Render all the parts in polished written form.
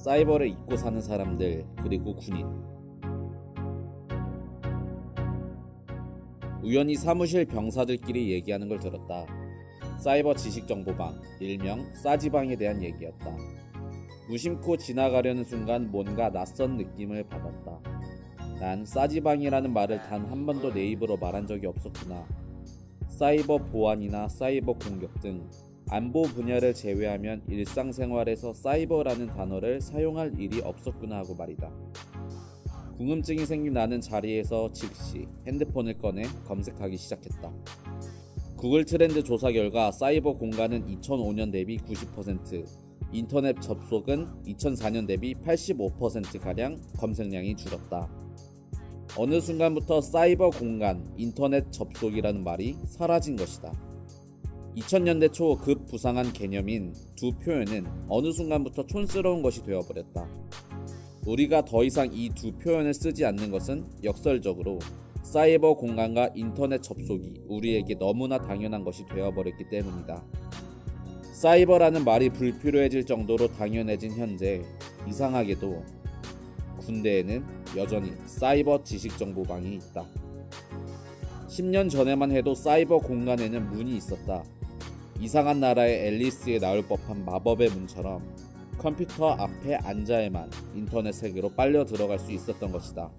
사이버를 잊고 사는 사람들, 그리고 군인. 우연히 사무실 병사들끼리 얘기하는 걸 들었다. 사이버 지식정보방, 일명 싸지방에 대한 얘기였다. 무심코 지나가려는 순간 뭔가 낯선 느낌을 받았다. 난 싸지방이라는 말을 단 한 번도 내 입으로 말한 적이 없었구나. 사이버 보안이나 사이버 공격 등 안보 분야를 제외하면 일상생활에서 사이버라는 단어를 사용할 일이 없었구나 하고 말이다. 궁금증이 생긴 나는 자리에서 즉시 핸드폰을 꺼내 검색하기 시작했다. 구글 트렌드 조사 결과 사이버 공간은 2005년 대비 90%, 인터넷 접속은 2004년 대비 85%가량 검색량이 줄었다. 어느 순간부터 사이버 공간, 인터넷 접속이라는 말이 사라진 것이다. 2000년대 초 급부상한 개념인 두 표현은 어느 순간부터 촌스러운 것이 되어버렸다. 우리가 더 이상 이 두 표현을 쓰지 않는 것은 역설적으로 사이버 공간과 인터넷 접속이 우리에게 너무나 당연한 것이 되어버렸기 때문이다. 사이버라는 말이 불필요해질 정도로 당연해진 현재, 이상하게도 군대에는 여전히 사이버 지식정보방이 있다. 10년 전에만 해도 사이버 공간에는 문이 있었다. 이상한 나라의 앨리스에 나올 법한 마법의 문처럼 컴퓨터 앞에 앉아야만 인터넷 세계로 빨려 들어갈 수 있었던 것이다.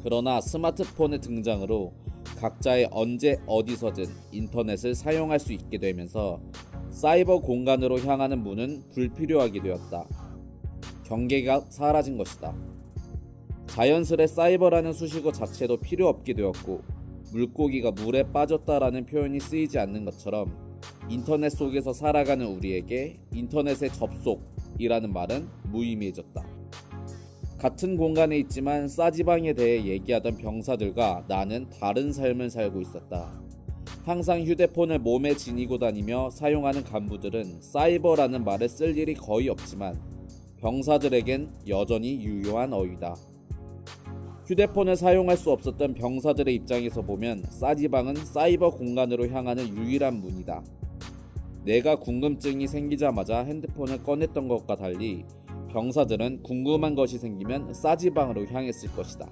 그러나 스마트폰의 등장으로 각자의 언제 어디서든 인터넷을 사용할 수 있게 되면서 사이버 공간으로 향하는 문은 불필요하게 되었다. 경계가 사라진 것이다. 자연스레 사이버라는 수식어 자체도 필요 없게 되었고, 물고기가 물에 빠졌다라는 표현이 쓰이지 않는 것처럼 인터넷 속에서 살아가는 우리에게 인터넷의 접속이라는 말은 무의미해졌다. 같은 공간에 있지만 싸지방에 대해 얘기하던 병사들과 나는 다른 삶을 살고 있었다. 항상 휴대폰을 몸에 지니고 다니며 사용하는 간부들은 사이버라는 말을 쓸 일이 거의 없지만 병사들에겐 여전히 유효한 어휘다. 휴대폰을 사용할 수 없었던 병사들의 입장에서 보면 싸지방은 사이버 공간으로 향하는 유일한 문이다. 내가 궁금증이 생기자마자 핸드폰을 꺼냈던 것과 달리 병사들은 궁금한 것이 생기면 싸지방으로 향했을 것이다.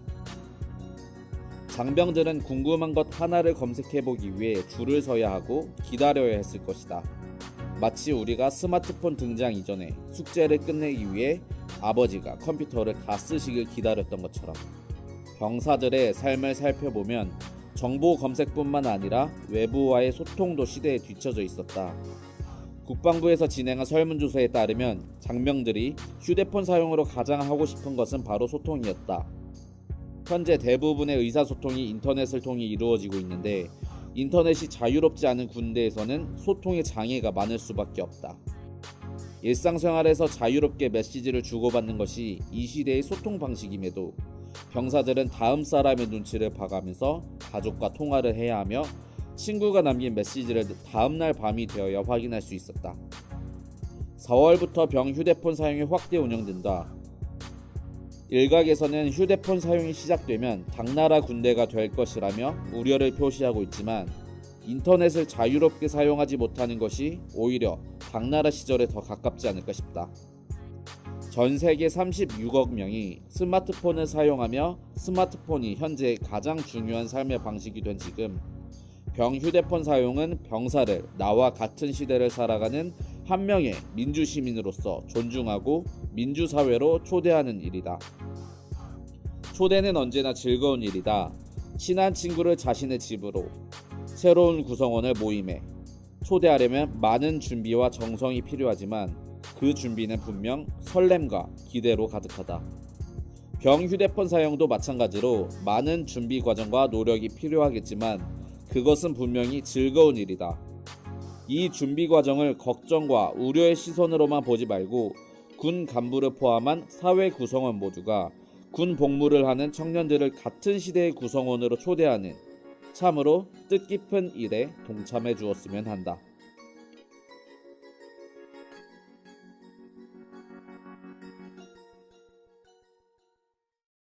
장병들은 궁금한 것 하나를 검색해보기 위해 줄을 서야 하고 기다려야 했을 것이다. 마치 우리가 스마트폰 등장 이전에 숙제를 끝내기 위해 아버지가 컴퓨터를 다 쓰시길 기다렸던 것처럼 병사들의 삶을 살펴보면 정보 검색뿐만 아니라 외부와의 소통도 시대에 뒤처져 있었다. 국방부에서 진행한 설문조사에 따르면 장병들이 휴대폰 사용으로 가장 하고 싶은 것은 바로 소통이었다. 현재 대부분의 의사소통이 인터넷을 통해 이루어지고 있는데 인터넷이 자유롭지 않은 군대에서는 소통의 장애가 많을 수밖에 없다. 일상생활에서 자유롭게 메시지를 주고받는 것이 이 시대의 소통 방식임에도 병사들은 다음 사람의 눈치를 봐가면서 가족과 통화를 해야 하며 친구가 남긴 메시지를 다음날 밤이 되어야 확인할 수 있었다. 4월부터 병 휴대폰 사용이 확대 운영된다. 일각에서는 휴대폰 사용이 시작되면 당나라 군대가 될 것이라며 우려를 표시하고 있지만 인터넷을 자유롭게 사용하지 못하는 것이 오히려 당나라 시절에 더 가깝지 않을까 싶다. 전 세계 36억 명이 스마트폰을 사용하며 스마트폰이 현재 가장 중요한 삶의 방식이 된 지금 병 휴대폰 사용은 병사를 나와 같은 시대를 살아가는 한 명의 민주시민으로서 존중하고 민주사회로 초대하는 일이다. 초대는 언제나 즐거운 일이다. 친한 친구를 자신의 집으로, 새로운 구성원을 모임에 초대하려면 많은 준비와 정성이 필요하지만 그 준비는 분명 설렘과 기대로 가득하다. 병 휴대폰 사용도 마찬가지로 많은 준비 과정과 노력이 필요하겠지만 그것은 분명히 즐거운 일이다. 이 준비 과정을 걱정과 우려의 시선으로만 보지 말고 군 간부를 포함한 사회 구성원 모두가 군 복무를 하는 청년들을 같은 시대의 구성원으로 초대하는 참으로 뜻깊은 일에 동참해 주었으면 한다.